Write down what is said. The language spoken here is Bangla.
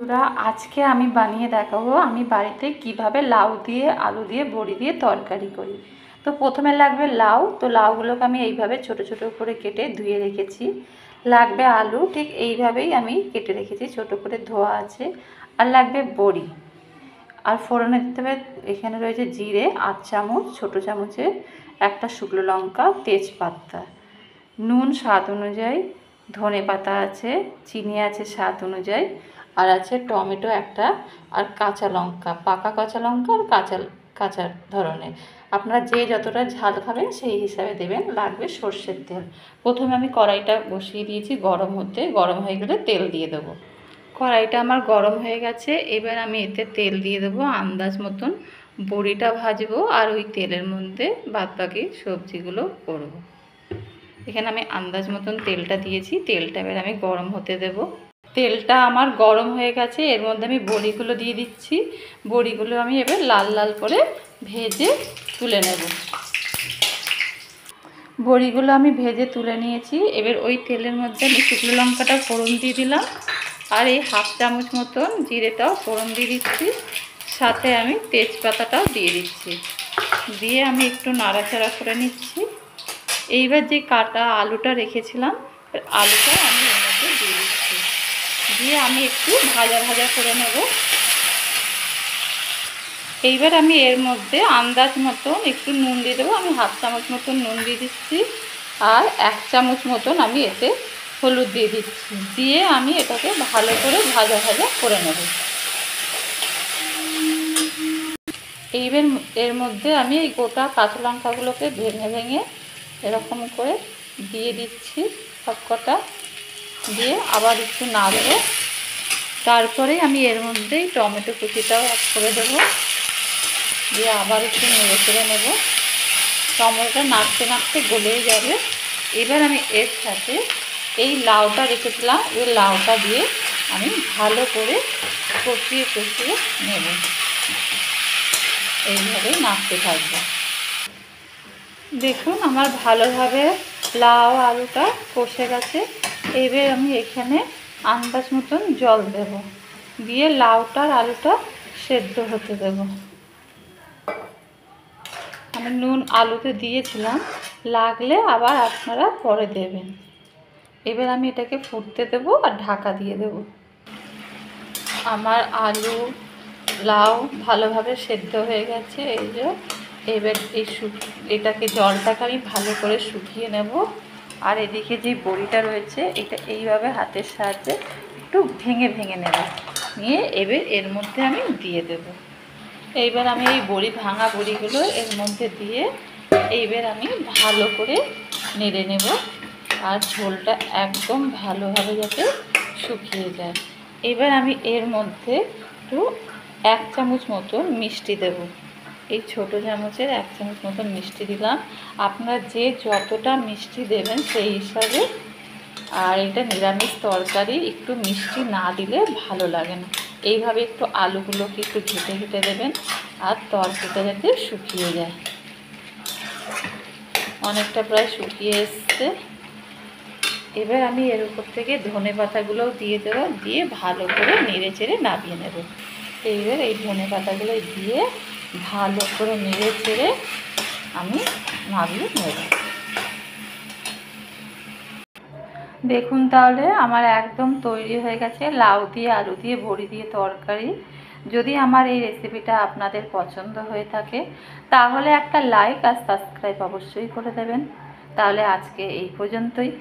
বন্ধুরা, আজকে আমি বানিয়ে দেখাবো আমি বাড়িতে কিভাবে লাউ দিয়ে আলু দিয়ে বড়ি দিয়ে তরকারি করি। তো প্রথমে লাগবে লাউ। তো লাউগুলোকে আমি এইভাবে ছোট ছোট করে কেটে ধুয়ে রেখেছি। লাগবে আলু, ঠিক এইভাবেই আমি কেটে রেখেছি, ছোট করে ধোয়া আছে। আর লাগবে বড়ি। আর ফোড়নে দিতে হবে, এখানে রয়েছে জিরে 8 চামচ, ছোটো চামচে একটা শুকনো লঙ্কা, তেজপাতা, নুন স্বাদ অনুযায়ী, ধনে পাতা আছে, চিনি আছে স্বাদ অনুযায়ী, আর আছে টমেটো একটা, আর কাঁচা লঙ্কা, পাকা কাঁচা লঙ্কা আর কাঁচা ধরনের। আপনারা যে যতটা ঝাল খাবেন সেই হিসাবে দেবেন। লাগবে সর্ষের তেল। প্রথমে আমি কড়াইটা বসিয়ে দিয়েছি গরম হতে, গরম হয়ে গেলে তেল দিয়ে দেবো। কড়াইটা আমার গরম হয়ে গেছে, এবার আমি এতে তেল দিয়ে দেবো আন্দাজ মতন। বড়িটা ভাজবো আর ওই তেলের মধ্যে বাদবাকি সবজিগুলো করবো। এখানে আমি আন্দাজ মতন তেলটা দিয়েছি, তেলটা এবার আমি গরম হতে দেব। তেলটা আমার গরম হয়ে গেছে, এর মধ্যে আমি বড়িগুলো দিয়ে দিচ্ছি। বড়িগুলো আমি এবার লাল লাল করে ভেজে তুলে নেব। বড়িগুলো আমি ভেজে তুলে নিয়েছি। এবার ওই তেলের মধ্যে আমি শুকনো লঙ্কাটা ফোড়ন দিয়ে দিলাম, আর এই 1/2 চামচ মতন জিরেটাও ফোড়ন দিয়ে দিচ্ছি। সাথে আমি তেজপাতাটাও দিয়ে দিচ্ছি। দিয়ে আমি একটু নাড়াচাড়া করে নিচ্ছি। এইবার যে কাটা আলুটা রেখেছিলাম, আলুটা আমি এর মধ্যে দিয়ে দিচ্ছি। দিয়ে আমি একটু ভাজা ভাজা করে নেব। এইবার আমি এর মধ্যে আন্দাজ মতন একটু নুন দিয়ে দেবো। আমি 1/2 চামচ মতন নুন দিয়ে দিচ্ছি, আর 1 চামচ মতন আমি এতে হলুদ দিয়ে দিচ্ছি। দিয়ে আমি এটাকে ভালো করে ভাজা ভাজা করে নেব। এইবার এর মধ্যে আমি এই গোটা কাঁচা লঙ্কাগুলোকে ভেঙে ভেঙে এরকম করে দিয়ে দিচ্ছি সব কটা। দিয়ে আবার একটু নাড়বো। তারপরে আমি এর মধ্যেই টমেটো কুচিটাও অ্যাড করে দেবো। দিয়ে আবার একটু নেড়ে চেড়ে নেবো। টমেটোটা নাড়তে নাড়তে গলেই যাবে। এবার আমি এর সাথে এই লাউটা রেখেছিলাম, এই লাউটা দিয়ে আমি ভালো করে কষিয়ে কষিয়ে নেব। এইভাবে নাড়তে থাকবো। দেখুন আমার ভালোভাবে লাউ আলুটা কষে গেছে। এবার আমি এখানে আন্দাজ মতন জল দেব, দিয়ে লাউটার আলুটা সেদ্ধ হতে দেব। আমি নুন আলুতে দিয়েছিলাম, লাগলে আবার আপনারা পরে দেবেন। এবার আমি এটাকে ফুটতে দেব আর ঢাকা দিয়ে দেব। আমার আলু লাউ ভালোভাবে সেদ্ধ হয়ে গেছে। এই যে এবার এটাকে জলটাকে আমি ভালো করে শুকিয়ে নেব। আর এদিকে যে বড়িটা রয়েছে, এটা এইভাবে হাতের সাহায্যে একটু ভেঙে ভেঙে নেব। নিয়ে এবার এর মধ্যে আমি দিয়ে দেব। এইবার আমি এই ভাঙা বড়িগুলো এর মধ্যে দিয়ে এইবার আমি ভালো করে নেড়ে নেব। আর ঝোলটা একদম ভালোভাবে যাতে শুকিয়ে যায়। এবার আমি এর মধ্যে একটু 1 চামচ মতন মিষ্টি দেব। এই ছোটো চামচের 1 চামচ মতন মিষ্টি দিলাম। আপনারা যে যতটা মিষ্টি দেবেন সেই হিসাবে। আর এটা নিরামিষ তরকারি, একটু মিষ্টি না দিলে ভালো লাগে না। এইভাবে একটু আলুগুলোকে একটু ঘেটে ঘেটে দেবেন, আর তরকারিটা যাতে শুকিয়ে যায়। অনেকটা প্রায় শুকিয়ে এসছে। এবার আমি এর উপর থেকে ধনে পাতাগুলোও দিয়ে দেবো, দিয়ে ভালো করে নেড়ে চেড়ে নামিয়ে নেব। এইবার এই ধনে পাতাগুলো দিয়ে ভালো করে নেড়ে চেড়ে আমি নামিয়ে নেব। দেখুন তাহলে আমার একদম তৈরি হয়ে গেছে লাউ দিয়ে আলু দিয়ে বড়ি দিয়ে তরকারি। যদি আমার এই রেসিপিটা আপনাদের পছন্দ হয়ে থাকে তাহলে একটা লাইক আর সাবস্ক্রাইব অবশ্যই করে দেবেন। তাহলে আজকে এই পর্যন্তই।